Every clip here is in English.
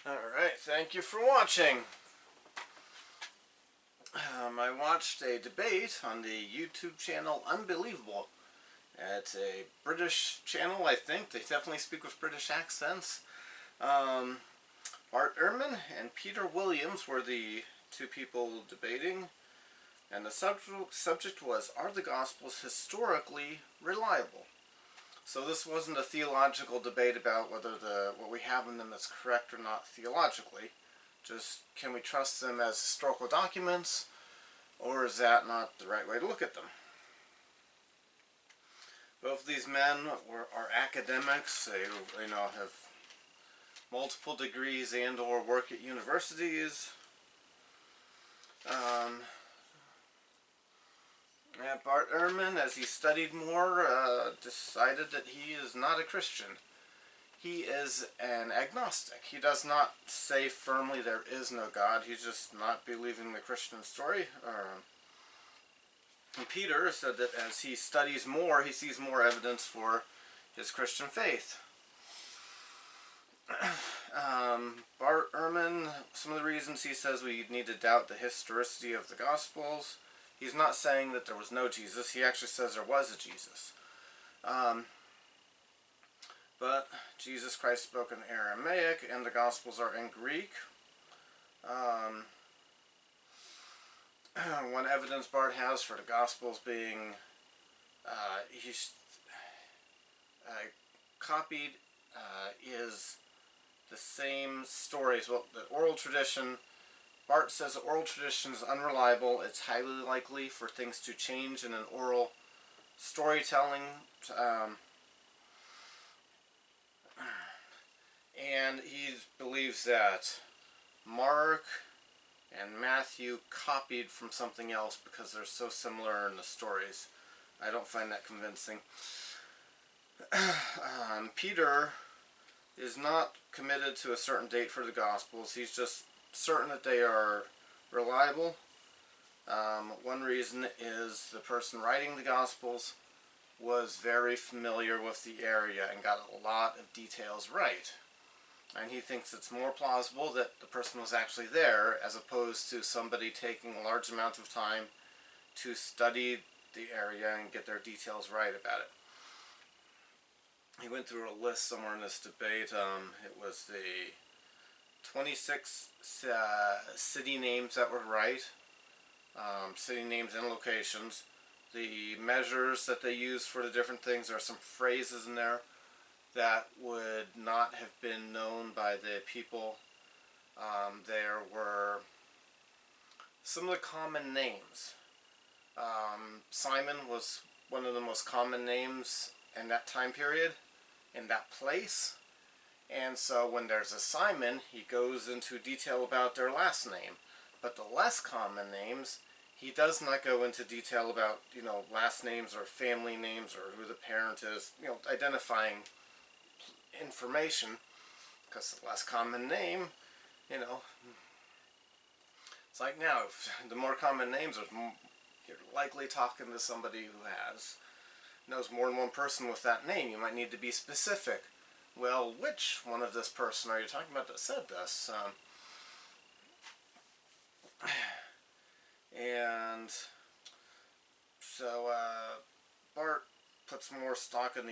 Alright, thank you for watching. I watched a debate on the YouTube channel Unbelievable. It's a British channel, I think. They definitely speak with British accents. Bart Ehrman and Peter Williams were the two people debating. And the subject was, are the Gospels historically reliable? So this wasn't a theological debate about whether what we have in them is correct or not theologically. Just, can we trust them as historical documents, or is that not the right way to look at them? Both of these men are academics. They have multiple degrees and or work at universities. Bart Ehrman, as he studied more, decided that he is not a Christian. He is an agnostic. He does not say firmly there is no God. He's just not believing the Christian story. And Peter said that as he studies more, he sees more evidence for his Christian faith. Bart Ehrman, some of the reasons he says we need to doubt the historicity of the Gospels. He's not saying that there was no Jesus. He actually says there was a Jesus. But Jesus Christ spoke in Aramaic, and the Gospels are in Greek. One evidence Bart has for the Gospels being copied is the same stories. Well, the oral tradition, Bart says the oral tradition is unreliable. It's highly likely for things to change in an oral storytelling. And he believes that Mark and Matthew copied from something else because they're so similar in the stories. I don't find that convincing. Peter is not committed to a certain date for the Gospels. He's just certain that they are reliable. One reason is the person writing the Gospels was very familiar with the area and got a lot of details right. And he thinks it's more plausible that the person was actually there as opposed to somebody taking a large amount of time to study the area and get their details right about it. He went through a list somewhere in this debate. It was the 26 city names that were right. City names and locations. The measures that they used for the different things. There are some phrases in there that would not have been known by the people. There were some of the common names. Simon was one of the most common names in that time period, in that place. And so when there's a Simon, he goes into detail about their last name. But the less common names, he does not go into detail about, last names or family names or who the parent is, identifying information, because the less common name, it's like now, the more common names, you're likely talking to somebody who knows more than one person with that name. You might need to be specific. Well, which one of this person are you talking about that said this? And so Bart puts more stock in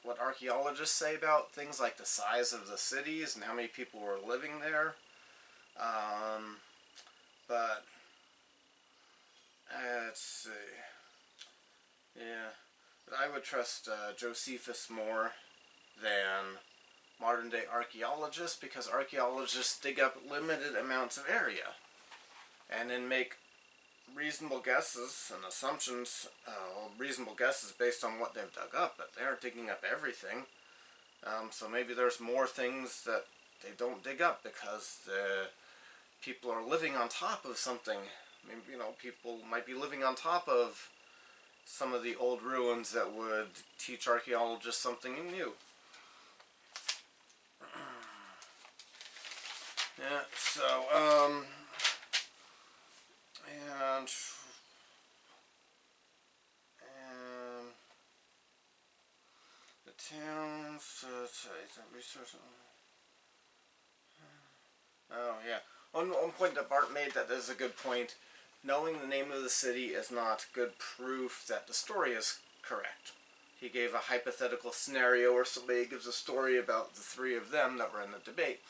what archaeologists say about things like the size of the cities and how many people were living there. But let's see. Yeah, but I would trust Josephus more than modern day archaeologists, because archaeologists dig up limited amounts of area and then make reasonable guesses and assumptions, reasonable guesses based on what they've dug up, but they aren't digging up everything. So maybe there's more things that they don't dig up because the people are living on top of something. Maybe, people might be living on top of some of the old ruins that would teach archaeologists something new. Yeah, so, and the towns, research. yeah. One point that Bart made that is a good point. Knowing the name of the city is not good proof that the story is correct. He gave a hypothetical scenario where somebody gives a story about the three of them that were in the debate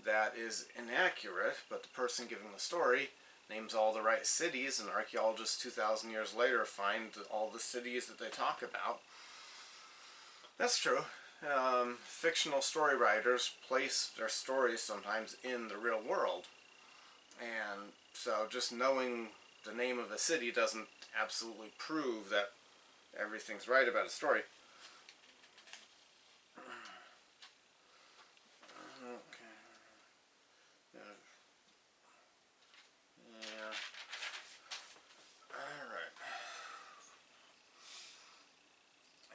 that is inaccurate, but the person giving the story names all the right cities, and archaeologists 2,000 years later find all the cities that they talk about. That's true. Fictional story writers place their stories sometimes in the real world, and so just knowing the name of a city doesn't absolutely prove that everything's right about a story. Okay. Yeah. Alright.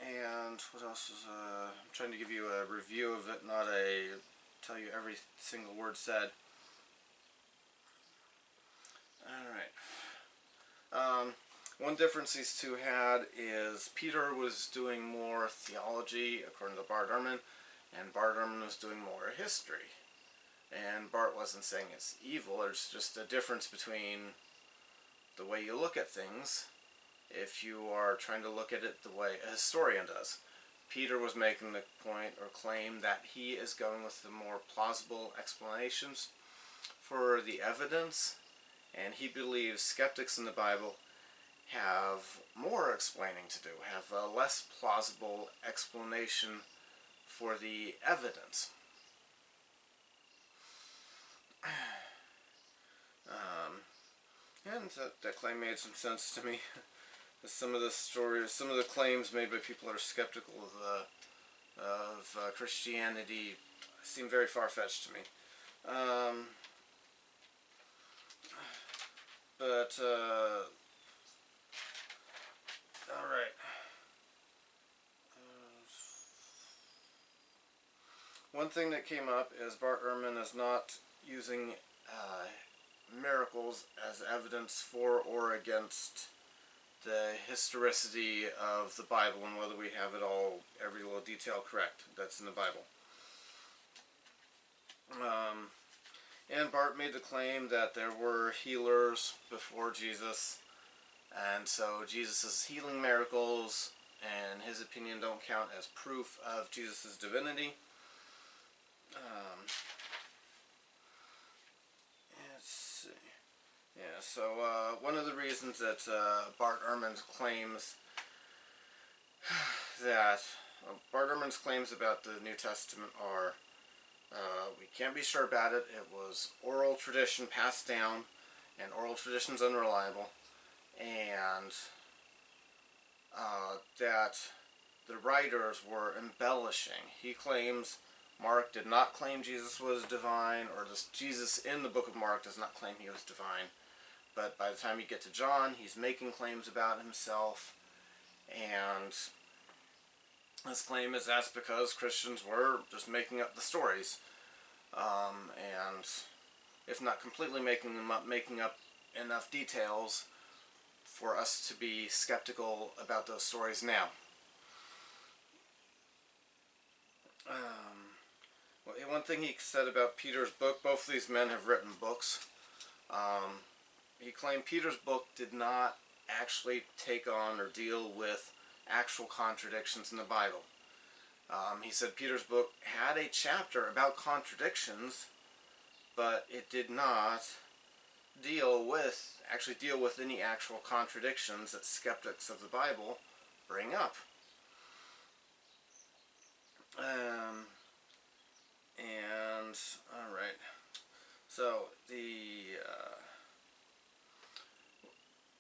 And what else is, I'm trying to give you a review of it, not tell you every single word said. Alright. One difference these two had is Peter was doing more theology, according to Bart Ehrman, and Bart Ehrman was doing more history. And Bart wasn't saying it's evil, there's just a difference between the way you look at things if you are trying to look at it the way a historian does. Peter was making the point or claim that he is going with the more plausible explanations for the evidence, and he believes skeptics in the Bible have more explaining to do, have a less plausible explanation for the evidence. And that claim made some sense to me. Some of the stories, some of the claims made by people who are skeptical of Christianity seem very far-fetched to me. Alright. One thing that came up is Bart Ehrman is not using miracles as evidence for or against the historicity of the Bible and whether we have it all, every little detail correct that's in the Bible. And Bart made the claim that there were healers before Jesus, and so Jesus' healing miracles, in his opinion, don't count as proof of Jesus' divinity. Let's see. Yeah, so one of the reasons that Bart Ehrman claims that Bart Ehrman's claims about the New Testament are we can't be sure about it. It was oral tradition passed down, and oral tradition's unreliable, and that the writers were embellishing. He claims Mark did not claim Jesus was divine, or Jesus in the book of Mark does not claim he was divine. But by the time you get to John, he's making claims about himself, and his claim is that's because Christians were just making up the stories. And if not completely making them up, making up enough details for us to be skeptical about those stories now. Well, one thing he said about Peter's book, both of these men have written books. He claimed Peter's book did not actually take on or deal with actual contradictions in the Bible. He said Peter's book had a chapter about contradictions, but it did not deal with any actual contradictions that skeptics of the Bible bring up. Alright, so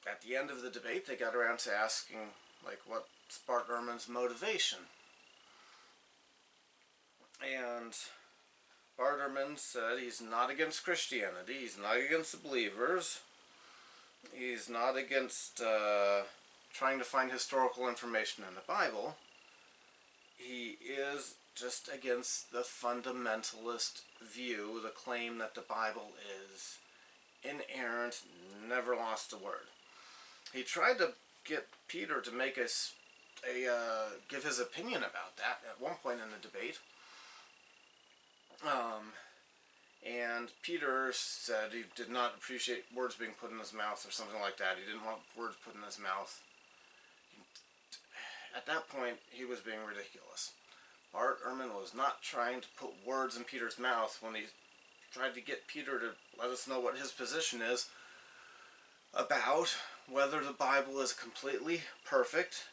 at the end of the debate they got around to asking, like, what's Bart Ehrman's motivation? And Bart Ehrman said he's not against Christianity, he's not against the believers, he's not against trying to find historical information in the Bible. He is just against the fundamentalist view, the claim that the Bible is inerrant, never lost a word. He tried to get Peter to make give his opinion about that at one point in the debate. And And Peter said he did not appreciate words being put in his mouth or something like that. He didn't want words put in his mouth. At that point, he was being ridiculous. Bart Ehrman was not trying to put words in Peter's mouth when he tried to get Peter to let us know what his position is about whether the Bible is completely perfect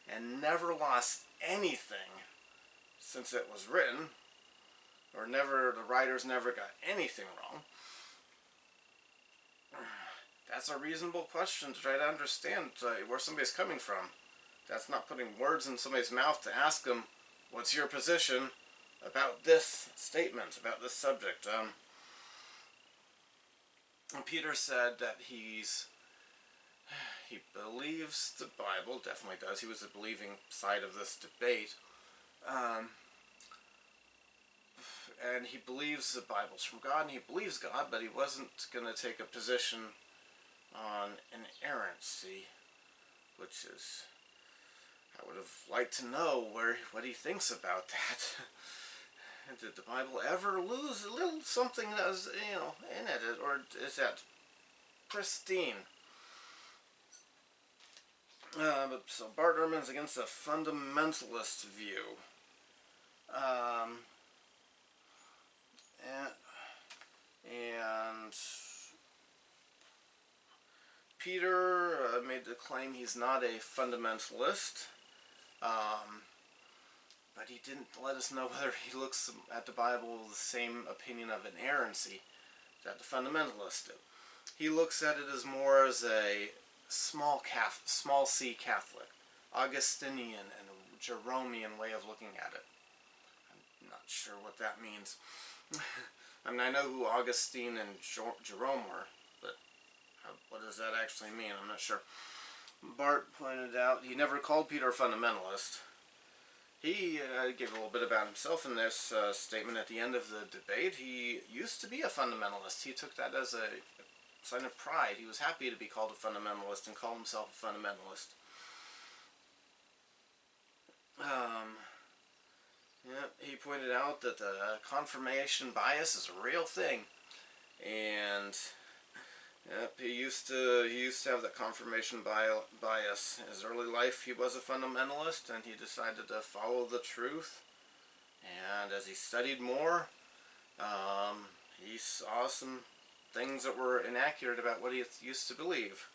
and never lost anything since it was written, or the writers never got anything wrong. That's a reasonable question to try to understand where somebody's coming from. That's not putting words in somebody's mouth to ask them, what's your position about this statement, about this subject? Peter said that he believes the Bible, definitely does. He was the believing side of this debate. And he believes the Bible's from God, and he believes God, but he wasn't going to take a position on inerrancy, which is, I would have liked to know what he thinks about that. Did the Bible ever lose a little something that was, in it, or is that pristine? So Bart Ehrman's against a fundamentalist view. And Peter made the claim he's not a fundamentalist, but he didn't let us know whether he looks at the Bible the same opinion of inerrancy that the fundamentalists do. He looks at it as more as a small c Catholic, Augustinian and Jeromean way of looking at it. I'm not sure what that means. I mean, I know who Augustine and Jerome were, but what does that actually mean? I'm not sure. Bart pointed out he never called Peter a fundamentalist. He gave a little bit about himself in this statement at the end of the debate. He used to be a fundamentalist. He took that as a sign of pride. He was happy to be called a fundamentalist and call himself a fundamentalist. He pointed out that the confirmation bias is a real thing, and he used to have that confirmation bias. In his early life, he was a fundamentalist, and he decided to follow the truth. And as he studied more, he saw some things that were inaccurate about what he used to believe.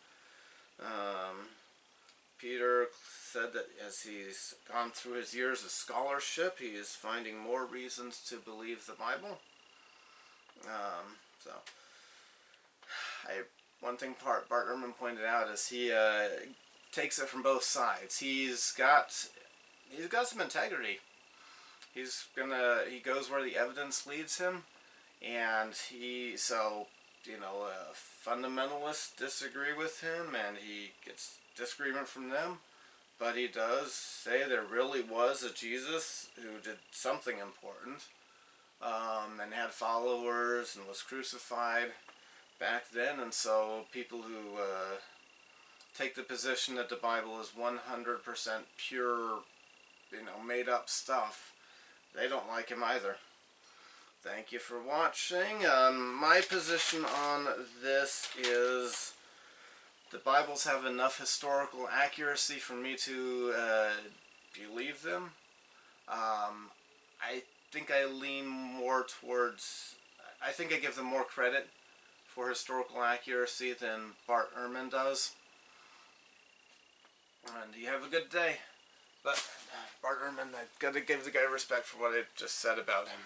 Peter said that as he's gone through his years of scholarship, he is finding more reasons to believe the Bible. One thing Bart Ehrman pointed out is he takes it from both sides. He's got some integrity. He goes where the evidence leads him, and fundamentalists disagree with him, and he gets disagreement from them, but he does say there really was a Jesus who did something important, and had followers and was crucified back then. And so people who take the position that the Bible is 100% pure, made up stuff, they don't like him either. Thank you for watching. My position on this is the Bibles have enough historical accuracy for me to believe them. I think I lean more towards, I think I give them more credit for historical accuracy than Bart Ehrman does. And you have a good day. But Bart Ehrman, I've got to give the guy respect for what I just said about him.